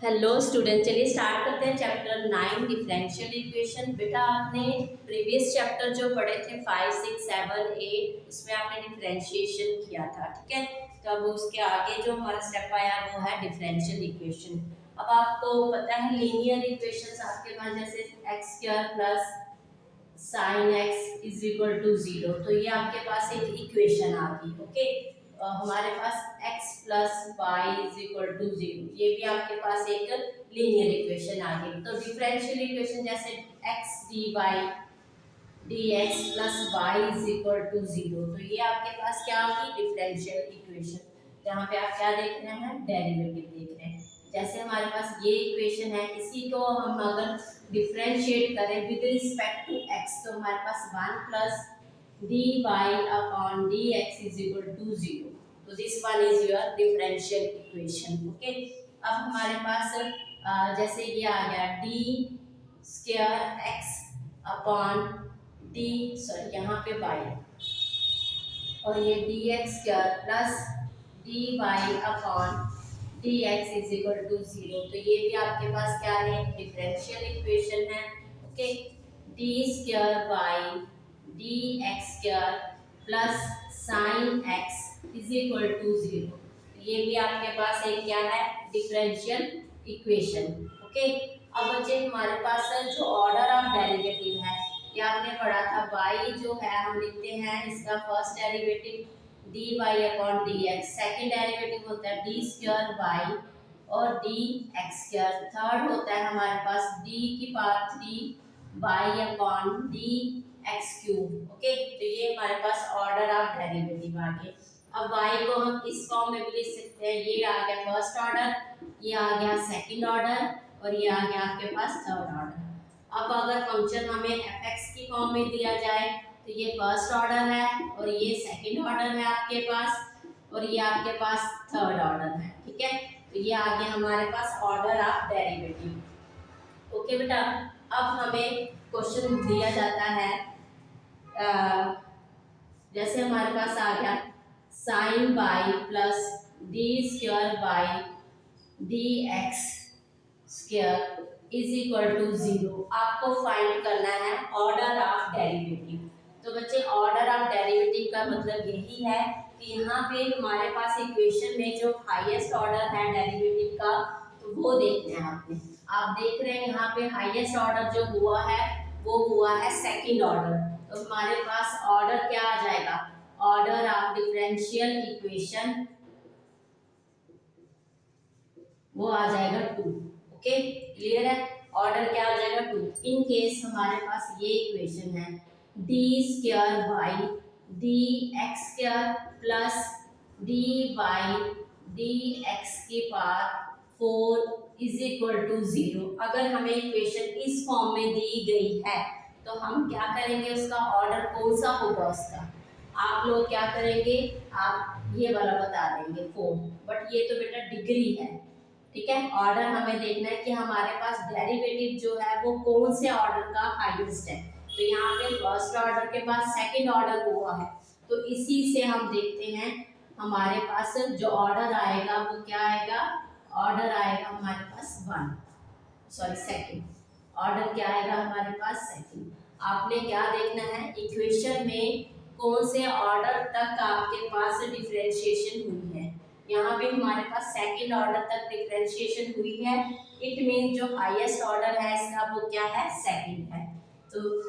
Hello student, चलिए start करते हैं चैप्टर 9 डिफरेंशियल इक्वेशन। बेटा आपने प्रीवियस चैप्टर जो पढ़े थे 5, 6, 7, 8 उसमें आपने डिफरेंशिएशन किया था, ठीक है। तो अब उसके आगे जो हमारा स्टेप आया वो है डिफरेंशियल इक्वेशन। अब आपको पता है लीनियर इक्वेशंस आपके पास जैसे x square plus sine x is equal to 0, तो ये आपके पास एक इक्वेशन आ गई। ओके, हमारे पास x plus y is equal to 0, ये भी आपके पास एक लीनियर इक्वेशन आ गई। तो डिफरेंशियल इक्वेशन जैसे x dy dx plus y is equal to 0, तो ये आपके पास क्या होगी डिफरेंशियल इक्वेशन। जहाँ पे आप क्या देख रहे हैं, डेरिवेटिव देख रहे हैं। जैसे हमारे पास ये इक्वेशन है, इसी को हम अगर डिफरेंशिएट करें विद रिस्पेक्ट टू x, तो हमारे पास 1 plus dy upon dx is equal to 0। तो this one is your differential equation. Okay, अब हमारे पास जैसे ये आ गया d square x upon d, sorry यहाँ पे y, और ये d x square plus d y upon d x is equal to 0। तो ये भी आपके पास क्या है, डिफरेंशियल इक्वेशन है। Okay, d square y d x square plus sine x is equal to 0, ये भी आपके पास एक क्या है, डिफरेंशियल इक्वेशन। ओके, अब बच्चे हमारे पास जो ऑर्डर ऑफ डेरिवेटिव है, ये आपने पढ़ा था y जो है हम लिखते हैं इसका first derivative dy upon dx, second derivative होता है d स्क्वायर y और dx स्क्वायर, थर्ड होता है हमारे पास d की power 3 y upon dx cube. Okay, तो ये हमारे पास ऑर्डर ऑफ डेरिवेटिव आ गए। अब y को हम इस फॉर्म में भी लिख सकते हैं, ये आ गया फर्स्ट ऑर्डर, ये आ गया सेकंड ऑर्डर और ये आ गया आपके पास थर्ड ऑर्डर। अब अगर फंक्शन हमें fx की फॉर्म में दिया जाए तो ये फर्स्ट ऑर्डर है और ये सेकंड ऑर्डर है आपके पास, और ये आपके पास थर्ड ऑर्डर है, ठीक है। तो ये आ गया हमारे पास ऑर्डर ऑफ डेरिवेटिव। ओके बेटा, अब हमें क्वेश्चन दिया जाता है जैसे हमारे पास आ गया sine by plus d square by d x square is equal to 0। आपको फाइंड करना है ऑर्डर ऑफ डेरिवेटिव। तो बच्चे ऑर्डर ऑफ डेरिवेटिव का मतलब यही है कि यहाँ पे हमारे पास इक्वेशन में जो हाईएस्ट ऑर्डर है डेरिवेटिव का, तो वो देखना है आपने। आप देख रहे हैं यहाँ पे हाईएस्ट ऑर्डर जो हुआ है वो हुआ है सेकंड ऑर्डर, तो हमारे पास ऑर्डर क्या आ जाएगा, ऑर्डर ऑफ डिफरेंशियल इक्वेशन वो आ जाएगा 2। ओके, क्लियर है, ऑर्डर क्या आ जाएगा 2। इन केस हमारे पास ये इक्वेशन है d square y d x square plus d y d x की पावर 4 इज इक्वल टू 0। अगर हमें इक्वेशन इस फॉर्म में दी गई है तो हम क्या करेंगे, उसका ऑर्डर कौन सा होगा उसका, आप लोग क्या करेंगे, आप ये वाला बता देंगे 4, बट ये तो बेटा डिग्री है, ठीक है। ऑर्डर हमें देखना है कि हमारे पास डेरिवेटिव जो है वो कौन से ऑर्डर का हाईएस्ट है। तो यहाँ पे फर्स्ट ऑर्डर के बाद सेकंड ऑर्डर हुआ है, तो इसी से हम देखते हैं हमारे पास जो ऑर्डर आएगा वो क्या आएगा, ऑर्डर आएगा हमारे पास 1, सॉरी सेकंड, ऑर्डर क्या आएगा हमारे पास सेकंड। आपने क्या देखना है, इक्वेशन में कौन से ऑर्डर तक आपके पास डिफरेंशिएशन हुई है। यहाँ पे हमारे पास सेकंड ऑर्डर तक डिफरेंशिएशन हुई है, इट मीन जो हाईएस्ट ऑर्डर है इसका वो क्या है, सेकंड है। तो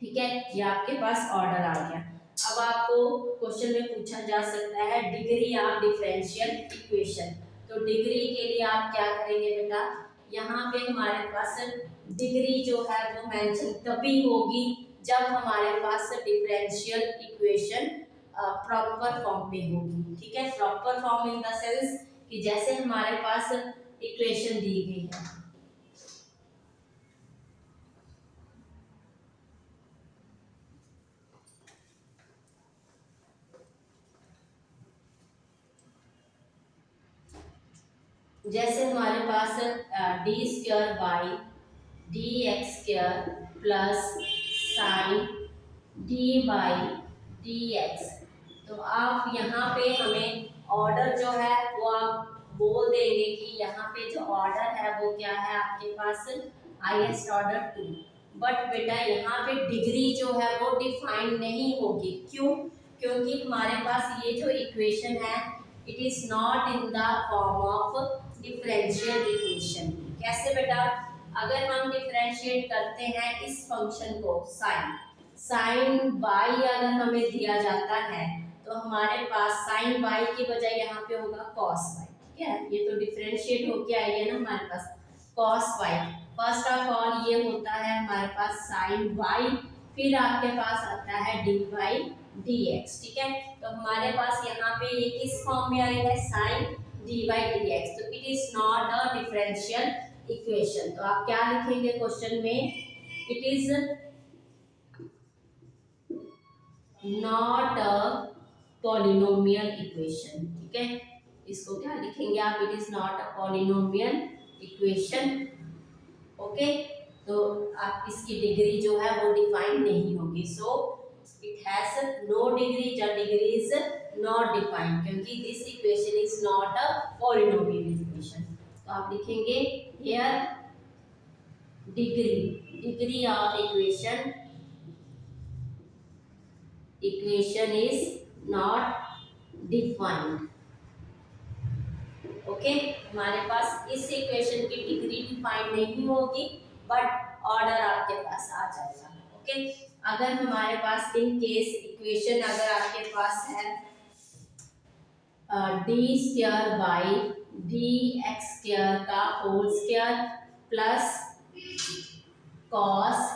ठीक है, ये आपके पास ऑर्डर आ गया। अब आपको क्वेश्चन में पूछा जा सकता है डिग्री ऑफ डिफरेंशियल इक्वेशन, तो डिग्री के लिए आप क्या करेंगे बेटा, यहाँ पे हमारे पास डिग्री जो है वो मेंशन तभी होगी जब हमारे पास डिफरेंशियल इक्वेशन प्रॉपर फॉर्म में होगी, ठीक है। Proper form in the sense कि जैसे हमारे पास इक्वेशन दी गई है, जैसे हमारे पास d square by d x square plus sine d by d x, तो आप यहाँ पे हमें ऑर्डर जो है वो आप बोल देंगे कि यहाँ पे जो ऑर्डर है वो क्या है आपके पास हाईएस्ट ऑर्डर 2। बट बेटा यहाँ पे डिग्री जो है वो डिफाइन नहीं होगी। क्यों? क्योंकि हमारे पास ये जो इक्वेशन है it is not in the form of differential equation. कैसे बेटा? अगर हम डिफरेंशिएट करते हैं इस फंक्शन को साइन बाई अगर हमें दिया जाता है तो हमारे पास साइन वाई की बजाय यहाँ पे होगा कॉस वाई। ठीक है, ये तो डिफरेंशिएट होके आई है ना हमारे पास cos y. First of all ये होता है हमारे पास साइन वाई, फिर आपके पास आता है डी वाई डी एक्स। ठीक है, तो हमारे पास यहाँ पे ये किस फॉर्म में आई है sine d y d x, तो it is not a differential equation. तो आप क्या लिखेंगे क्वेश्चन में? It is not a polynomial equation. ठीक है, इसको क्या लिखेंगे आप? It is not a polynomial equation. Okay, तो आप इसकी डिग्री जो है वो डिफाइन नहीं होगी। So it has no degree, the degree is not defined क्योंकि this equation is not a polynomial equation. तो आप लिखेंगे here degree of equation is not defined. Okay, हमारे पास इस इक्वेशन की डिग्री डिफाइन नहीं होगी बट ऑर्डर आपके पास आ जाएगा। ओके, अगर हमारे पास इन केस इक्वेशन अगर आपके पास है d square by d x square का whole square plus cos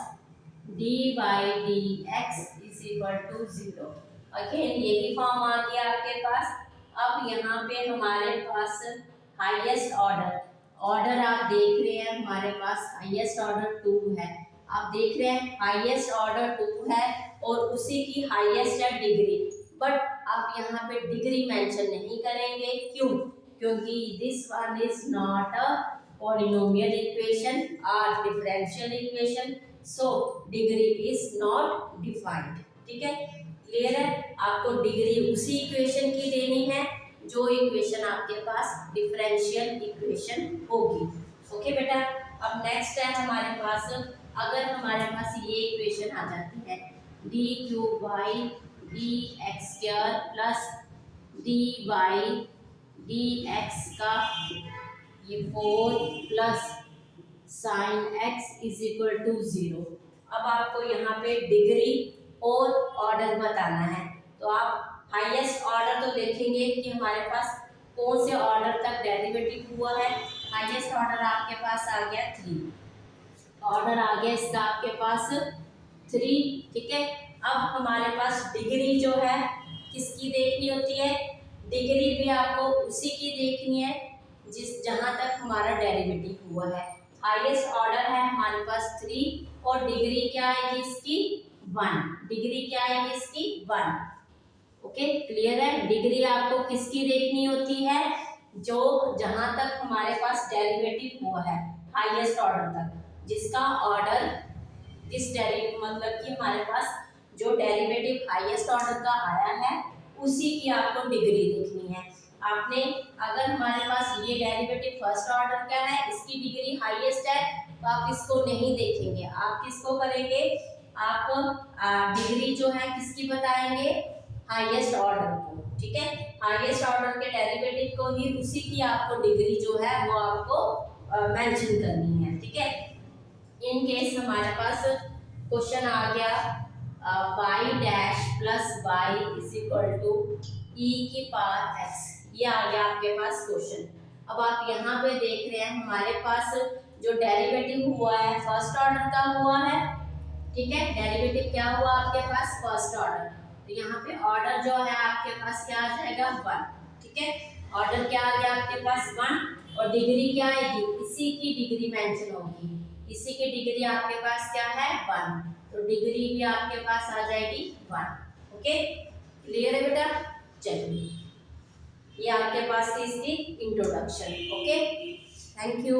d by d x is equal to 0। Again यही फॉर्म आ गया आपके पास। अब यहाँ पे हमारे पास हाईएस्ट ऑर्डर आप देख रहे हैं हमारे पास हाईएस्ट ऑर्डर 2 है। आप देख रहे हैं हाईएस्ट ऑर्डर 2 है और उसी की हाईएस्ट है डिग्री। बट आप यहाँ पे डिग्री मेंशन नहीं करेंगे। क्यों? क्योंकि this one is not a polynomial equation और differential equation, so degree is not defined. ठीक है, क्लियर है? आपको डिग्री उसी इक्वेशन की देनी है जो इक्वेशन आपके पास डिफरेंशियल इक्वेशन होगी। ओके बेटा, अब नेक्स्ट है हमारे पास, अगर हमारे पास ये इक्वेशन आ जाती है d cube by d x square plus d by d x का ये 4 plus sine x is equal to 0। अब आपको यहाँ पे डिग्री और ऑर्डर बताना है। तो आप हाईएस्ट ऑर्डर तो देखेंगे कि हमारे पास कौन से ऑर्डर तक डेरिवेटिव हुआ है। हाईएस्ट ऑर्डर आपके पास आ गया 3, ऑर्डर आ गया इसका आपके पास 3। ठीक है, अब हमारे पास डिग्री जो है किसकी देखनी होती है? डिग्री भी आपको उसी की देखनी है जहां तक हमारा डेरिवेटिव हुआ है। हाईएस्ट ऑर्डर है हमारे पास 3 और डिग्री क्या आएगी इसकी 1। डिग्री क्या आएगी इसकी 1। ओके, क्लियर है? डिग्री आपको किसकी देखनी होती है? जो जहां तक हमारे पास डेरिवेटिव हुआ है हाईएस्ट ऑर्डर तक, जिसका ऑर्डर जिस डेरिवेटिव मतलब कि हमारे पास जो डेरिवेटिव हाईएस्ट ऑर्डर का आया है उसी की आपको डिग्री देखनी है। आपने अगर हमारे पास ये डेरिवेटिव फर्स्ट ऑर्डर का है, इसकी डिग्री हाईएस्ट है, तो आप इसको नहीं देखेंगे। आप किसको करेंगे? आप डिग्री जो है किसकी बताएंगे? हाईएस्ट ऑर्डर को। ठीक है, हाईएस्ट ऑर्डर के डेरिवेटिव को ही उसी की आपको डिग्री जो है वो आपको मेंशन करनी है। ठीक है, इन केस हमारे पास क्वेश्चन आ गया y dash plus y is equal to e की पावर x, ये आ गया आपके पास क्वेश्चन। अब आप यहाँ पे देख रहे हैं हमारे पास जो डेरिवेटिव हुआ है फर्स्ट ऑर्डर का हुआ है। ठीक है, डेरिवेटिव क्या हुआ आपके पास? First order. तो यहाँ पे ऑर्डर जो है आपके पास क्या आ जाएगा 1। ठीक है, ऑर्डर क्या आ गया आपके पास 1 और डिग्री क्या आएगी? इसी की डिग्री मेंशन होगी। इसी की डिग्री आपके पास क्या है 1, तो डिग्री भी आपके पास आ जाएगी 1। ओके, क्लियर है बेटा? चलिए, ये आपके पास थी इसकी इंट्रोडक्शन। Okay, thank you.